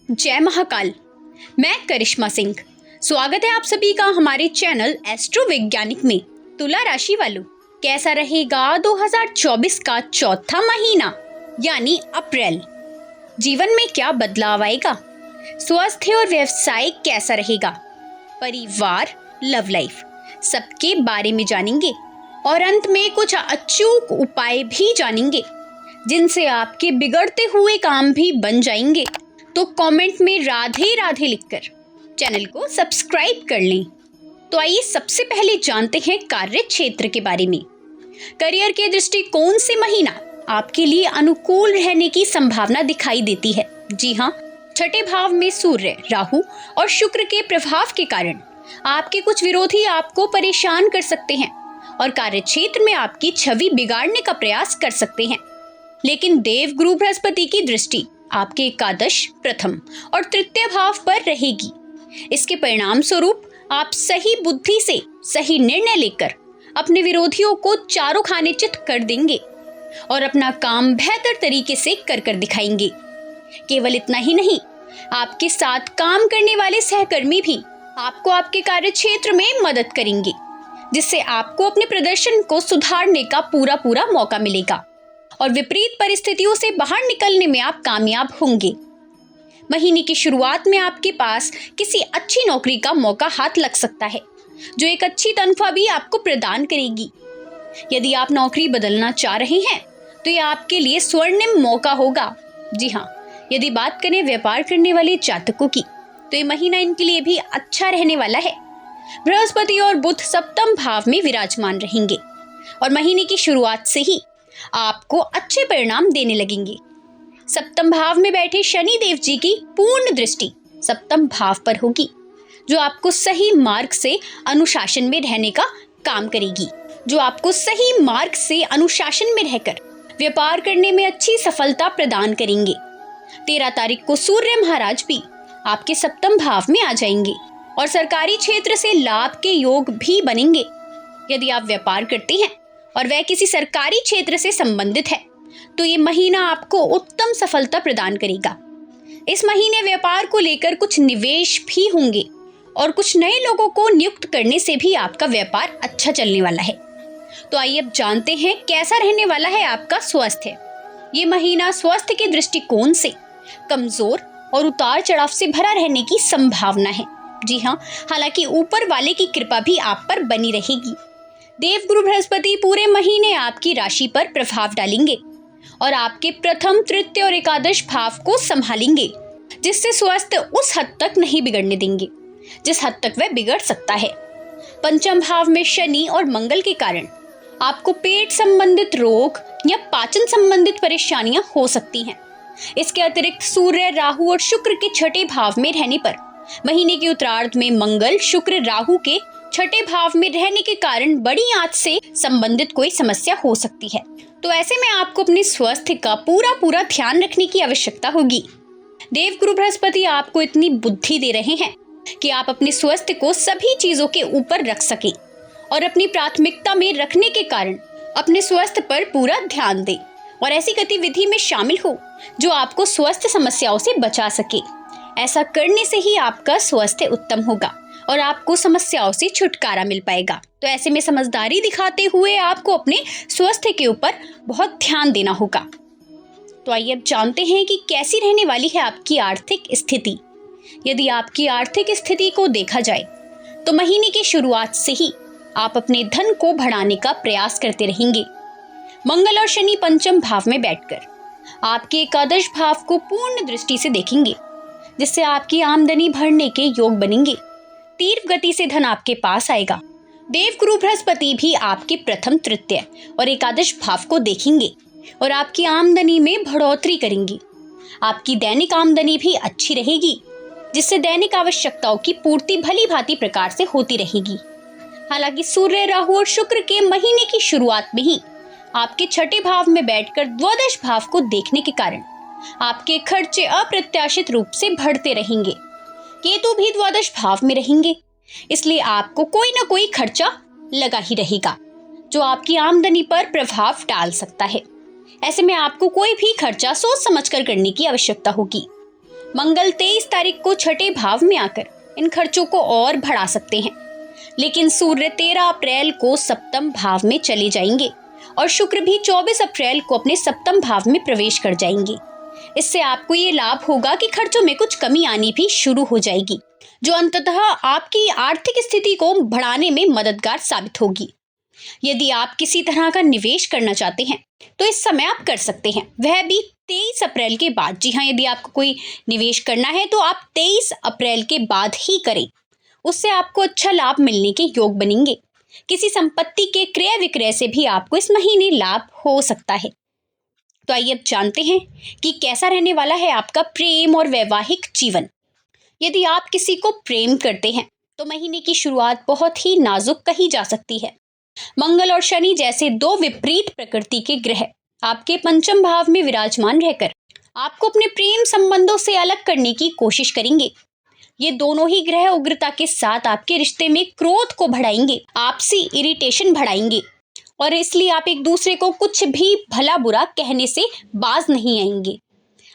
जय महाकाल। मैं करिश्मा सिंह। स्वागत है आप सभी का हमारे चैनल एस्ट्रो वैज्ञानिक में। तुला राशि वालों, कैसा रहेगा 2024 का चौथा महीना यानी अप्रैल। जीवन में क्या बदलाव आएगा, स्वास्थ्य और व्यवसाय कैसा रहेगा, परिवार, लव लाइफ, सबके बारे में जानेंगे और अंत में कुछ अचूक उपाय भी जानेंगे जिनसे आपके बिगड़ते हुए काम भी बन जाएंगे। तो कमेंट में राधे राधे लिखकर चैनल को सब्सक्राइब कर लें। तो आइए सबसे पहले जानते हैं कार्य क्षेत्र के बारे में। करियर के दृष्टिकोण से महीना आपके लिए अनुकूल रहने की संभावना दिखाई देती है। जी हाँ, छठे भाव में सूर्य, राहु और शुक्र के प्रभाव के कारण आपके कुछ विरोधी आपको परेशान कर सकते हैं और कार्य क्षेत्र में आपकी छवि बिगाड़ने का प्रयास कर सकते हैं। लेकिन देव गुरु बृहस्पति की दृष्टि आपके एकादश, प्रथम और तृतीय भाव पर रहेगी। इसके परिणाम स्वरूप आप सही बुद्धि से सही निर्णय लेकर अपने विरोधियों को चारों खाने चित कर देंगे और अपना काम बेहतर तरीके से कर दिखाएंगे। केवल इतना ही नहीं, आपके साथ काम करने वाले सहकर्मी भी आपको आपके कार्य क्षेत्र में मदद करेंगे, जिससे आपको अपने प्रदर्शन को सुधारने का पूरा मौका मिलेगा और विपरीत परिस्थितियों से बाहर निकलने में आप कामयाब होंगे। महीने की शुरुआत में आपके पास किसी अच्छी नौकरी का मौका हाथ लग सकता है, जो एक अच्छी तनख्वाह भी आपको प्रदान करेगी। यदि आप नौकरी बदलना चाह रहे हैं तो यह आपके लिए स्वर्णिम मौका होगा। जी हाँ, यदि बात करें व्यापार करने वाले जातकों की, तो ये महीना इनके लिए भी अच्छा रहने वाला है। बृहस्पति और बुध सप्तम भाव में विराजमान रहेंगे और महीने की शुरुआत से ही आपको अच्छे परिणाम देने लगेंगे। सप्तम भाव में बैठे शनि देव जी की पूर्ण दृष्टि सप्तम भाव पर होगी, जो आपको सही मार्ग से अनुशासन में रहने का काम करेगी, जो आपको सही मार्ग से अनुशासन में रहकर व्यापार करने में अच्छी सफलता प्रदान करेंगे। 13 तारीख को सूर्य महाराज भी आपके सप्तम भाव में आ जाएंगे और सरकारी क्षेत्र से लाभ के योग भी बनेंगे। यदि आप व्यापार करते हैं और वह किसी सरकारी क्षेत्र से संबंधित है, तो ये महीना आपको उत्तम सफलता प्रदान करेगा। इस महीने व्यापार को लेकर कुछ निवेश भी होंगे और कुछ नए लोगों को नियुक्त करने से भी आपका व्यापार अच्छा चलने वाला है। तो आइए अब जानते हैं कैसा रहने वाला है आपका स्वास्थ्य। ये महीना स्वास्थ्य के दृष्टिकोण से कमजोर और उतार चढ़ाव से भरा रहने की संभावना है। जी हाँ, हालांकि ऊपर वाले की कृपा भी आप पर बनी रहेगी। देव गुरु बृहस्पति पूरे महीने आपकी राशि पर प्रभाव डालेंगे और आपके प्रथम, तृतीय और एकादश भाव को संभालेंगे, जिससे स्वास्थ्य उस हद तक नहीं बिगड़ने देंगे जिस हद तक वह बिगड़ सकता है। पंचम भाव में शनि और मंगल के कारण आपको पेट संबंधित रोग या पाचन संबंधित परेशानियां हो सकती हैं। इसके अतिरिक्त सूर्य, राहु और शुक्र के छठे भाव में रहने पर महीने के उत्तरार्ध में मंगल, शुक्र, राहु के छठे भाव में रहने के कारण बड़ी आंत से संबंधित कोई समस्या हो सकती है। तो ऐसे में आपको अपने स्वास्थ्य का पूरा ध्यान रखने की आवश्यकता होगी। देव गुरु बृहस्पति आपको इतनी बुद्धि दे रहे हैं कि आप अपने स्वास्थ्य को सभी चीजों के ऊपर रख सकें और अपनी प्राथमिकता में रखने के कारण अपने स्वास्थ्य पर पूरा ध्यान दें और ऐसी गतिविधि में शामिल हो जो आपको स्वास्थ्य समस्याओं से बचा सके। ऐसा करने से ही आपका स्वास्थ्य उत्तम होगा और आपको समस्याओं से छुटकारा मिल पाएगा। तो ऐसे में समझदारी दिखाते हुए आपको अपने स्वास्थ्य के ऊपर बहुत ध्यान देना होगा। तो आइए अब जानते हैं कि कैसी रहने वाली है आपकी आर्थिक स्थिति। यदि आपकी आर्थिक स्थिति को देखा जाए तो महीने की शुरुआत से ही आप अपने धन को बढ़ाने का प्रयास करते रहेंगे। मंगल और शनि पंचम भाव में बैठकर आपके एकादश भाव को पूर्ण दृष्टि से देखेंगे, जिससे आपकी आमदनी बढ़ने के योग बनेंगे। तीव्र गति से धन आपके पास आएगा। देव गुरु बृहस्पति भी आपके प्रथम, तृतीय और एकादश भाव को देखेंगे और आपकी आमदनी में बढ़ोतरी करेंगी। आपकी दैनिक आमदनी भी अच्छी रहेगी, जिससे दैनिक आवश्यकताओं की पूर्ति भली भांति प्रकार से होती रहेगी। हालांकि सूर्य, राहु और शुक्र के महीने की शुरुआत में ही आपके छठे भाव में बैठकर द्वादश भाव को देखने के कारण आपके खर्चे अप्रत्याशित रूप से बढ़ते रहेंगे। केतु भी द्वादश भाव में रहेंगे, इसलिए आपको कोई ना कोई खर्चा लगा ही रहेगा, जो आपकी आमदनी पर प्रभाव डाल सकता है। ऐसे में आपको कोई भी खर्चा सोच समझकर करने की आवश्यकता होगी। मंगल 23 तारीख को छठे भाव में आकर इन खर्चों को और बढ़ा सकते हैं, लेकिन सूर्य 13 अप्रैल को सप्तम भाव में चले जाएंगे और शुक्र भी 24 अप्रैल को अपने सप्तम भाव में प्रवेश कर जाएंगे। इससे आपको ये लाभ होगा कि खर्चों में कुछ कमी आनी भी शुरू हो जाएगी, जो अंततः आपकी आर्थिक स्थिति को बढ़ाने में मददगार साबित होगी। यदि आप किसी तरह का निवेश करना चाहते हैं तो इस समय आप कर सकते हैं, वह भी 23 अप्रैल के बाद। जी हाँ, यदि आपको कोई निवेश करना है तो आप 23 अप्रैल के बाद ही करें, उससे आपको अच्छा लाभ मिलने के योग बनेंगे। किसी संपत्ति के क्रय विक्रय से भी आपको इस महीने लाभ हो सकता है। तो आइए अब जानते हैं कि कैसा रहने वाला है आपका प्रेम और वैवाहिक जीवन। यदि आप किसी को प्रेम करते हैं तो महीने की शुरुआत बहुत ही नाजुक कही जा सकती है। मंगल और शनि जैसे दो विपरीत प्रकृति के ग्रह आपके पंचम भाव में विराजमान रहकर आपको अपने प्रेम संबंधों से अलग करने की कोशिश करेंगे। ये दोनों ही ग्रह उग्रता के साथ आपके रिश्ते में क्रोध को बढ़ाएंगे, आपसी इरिटेशन बढ़ाएंगे, और इसलिए आप एक दूसरे को कुछ भी भला बुरा कहने से बाज नहीं आएंगे।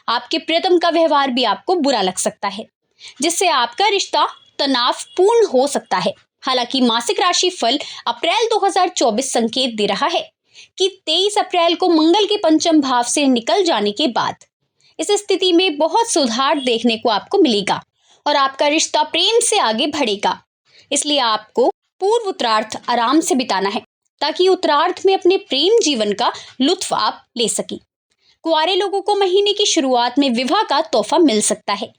आपके प्रियतम का व्यवहार भी आपको बुरा लग सकता है, जिससे आपका रिश्ता तनावपूर्ण हो सकता है। हालांकि मासिक राशि फल अप्रैल 2024 संकेत दे रहा है कि 23 अप्रैल को मंगल के पंचम भाव से निकल जाने के बाद इस स्थिति में बहुत सुधार देखने को आपको मिलेगा और आपका रिश्ता प्रेम से आगे बढ़ेगा। इसलिए आपको पूर्व उत्तरार्ध आराम से बिताना है ताकि उत्तरार्ध में अपने प्रेम जीवन का लुत्फ आप ले सकें। कुंवारे लोगों को महीने की शुरुआत में विवाह का तोहफा मिल सकता है।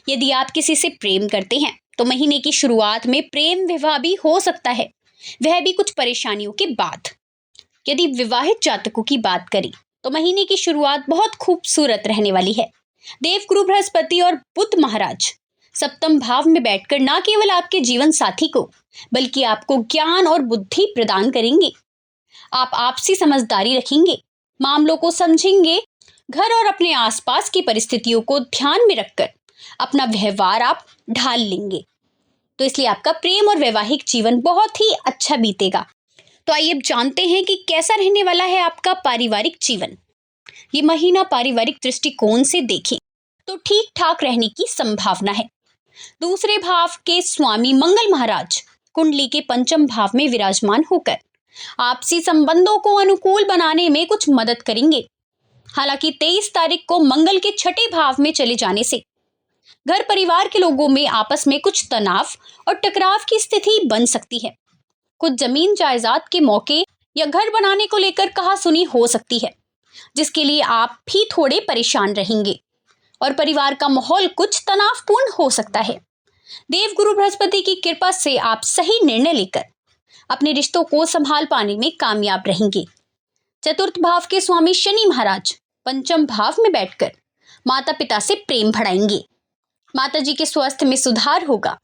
यदि आप किसी से प्रेम करते हैं तो महीने की शुरुआत में प्रेम विवाह भी हो सकता है, वह भी कुछ परेशानियों के बाद। यदि विवाहित जातकों की बात करें तो महीने की शुरुआत बहुत खूबसूरत रहने वाली है। देवगुरु बृहस्पति और बुध महाराज सप्तम भाव में बैठकर न केवल आपके जीवन साथी को बल्कि आपको ज्ञान और बुद्धि प्रदान करेंगे। आप आपसी समझदारी रखेंगे, मामलों को समझेंगे, घर और अपने आसपास की परिस्थितियों को ध्यान में रखकर अपना व्यवहार आप ढाल लेंगे। तो इसलिए आपका प्रेम और वैवाहिक जीवन बहुत ही अच्छा बीतेगा। तो आइए अब जानते हैं कि कैसा रहने वाला है आपका पारिवारिक जीवन। ये महीना पारिवारिक दृष्टिकोण से देखें तो ठीक ठाक रहने की संभावना है। दूसरे भाव के स्वामी मंगल महाराज कुंडली के पंचम भाव में विराजमान होकर आपसी संबंधों को अनुकूल बनाने में कुछ मदद करेंगे। हालांकि 23 तारीख को मंगल के छठे भाव में चले जाने से घर परिवार के लोगों में आपस में कुछ तनाव और टकराव की स्थिति बन सकती है। कुछ जमीन जायदाद के मौके या घर बनाने को लेकर कहासुनी हो सकती है, जिसके लिए आप भी थोड़े परेशान रहेंगे और परिवार का माहौल कुछ तनावपूर्ण हो सकता है। देवगुरु बृहस्पति की कृपा से आप सही निर्णय लेकर अपने रिश्तों को संभाल पाने में कामयाब रहेंगे। चतुर्थ भाव के स्वामी शनि महाराज पंचम भाव में बैठकर माता पिता से प्रेम बढ़ाएंगे। माता जी के स्वास्थ्य में सुधार होगा।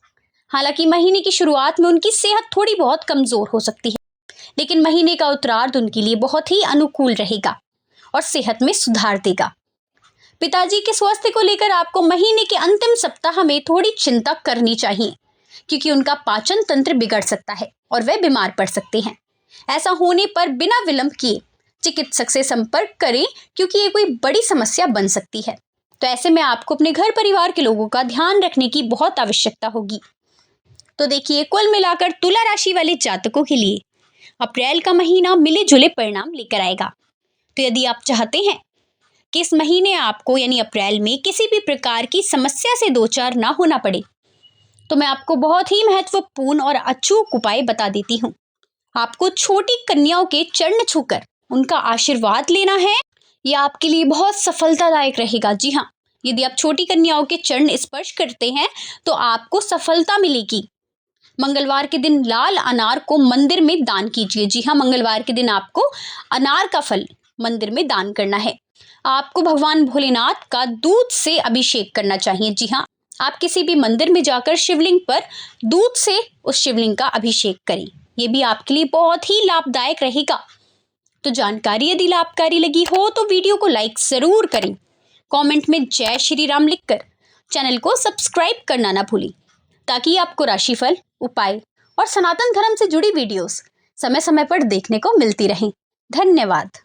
हालांकि महीने की शुरुआत में उनकी सेहत थोड़ी बहुत कमजोर हो सकती है, लेकिन महीने का उत्तरार्ध उनके लिए बहुत ही अनुकूल रहेगा और सेहत में सुधार देगा। पिताजी के स्वास्थ्य को लेकर आपको महीने के अंतिम सप्ताह में थोड़ी चिंता करनी चाहिए, क्योंकि उनका पाचन तंत्र बिगड़ सकता है और वे बीमार पड़ सकते हैं। ऐसा होने पर बिना विलंब किए चिकित्सक से संपर्क करें, क्योंकि ये कोई बड़ी समस्या बन सकती है। तो ऐसे में आपको अपने घर परिवार के लोगों का ध्यान रखने की बहुत आवश्यकता होगी। तो देखिए, कुल मिलाकर तुला राशि वाले जातकों के लिए अप्रैल का महीना मिले जुले परिणाम लेकर आएगा। तो यदि आप चाहते हैं कि इस महीने आपको यानी अप्रैल में किसी भी प्रकार की समस्या से दो चार ना होना पड़े, तो मैं आपको बहुत ही महत्वपूर्ण और अचूक उपाय बता देती हूँ। आपको छोटी कन्याओं के चरण छूकर उनका आशीर्वाद लेना है। यह आपके लिए बहुत सफलतादायक रहेगा। जी हाँ, यदि आप छोटी कन्याओं के चरण स्पर्श करते हैं तो आपको सफलता मिलेगी। मंगलवार के दिन लाल अनार को मंदिर में दान कीजिए। जी हाँ, मंगलवार के दिन आपको अनार का फल मंदिर में दान करना है। आपको भगवान भोलेनाथ का दूध से अभिषेक करना चाहिए। जी हाँ, आप किसी भी मंदिर में जाकर शिवलिंग पर दूध से उस शिवलिंग का अभिषेक करें। ये भी आपके लिए बहुत ही लाभदायक रहेगा। तो जानकारी यदि लाभकारी लगी हो तो वीडियो को लाइक जरूर करें। कमेंट में जय श्री राम लिखकर चैनल को सब्सक्राइब करना ना भूलें, ताकि आपको राशिफल, उपाय और सनातन धर्म से जुड़ी वीडियोस समय समय पर देखने को मिलती रहें। धन्यवाद।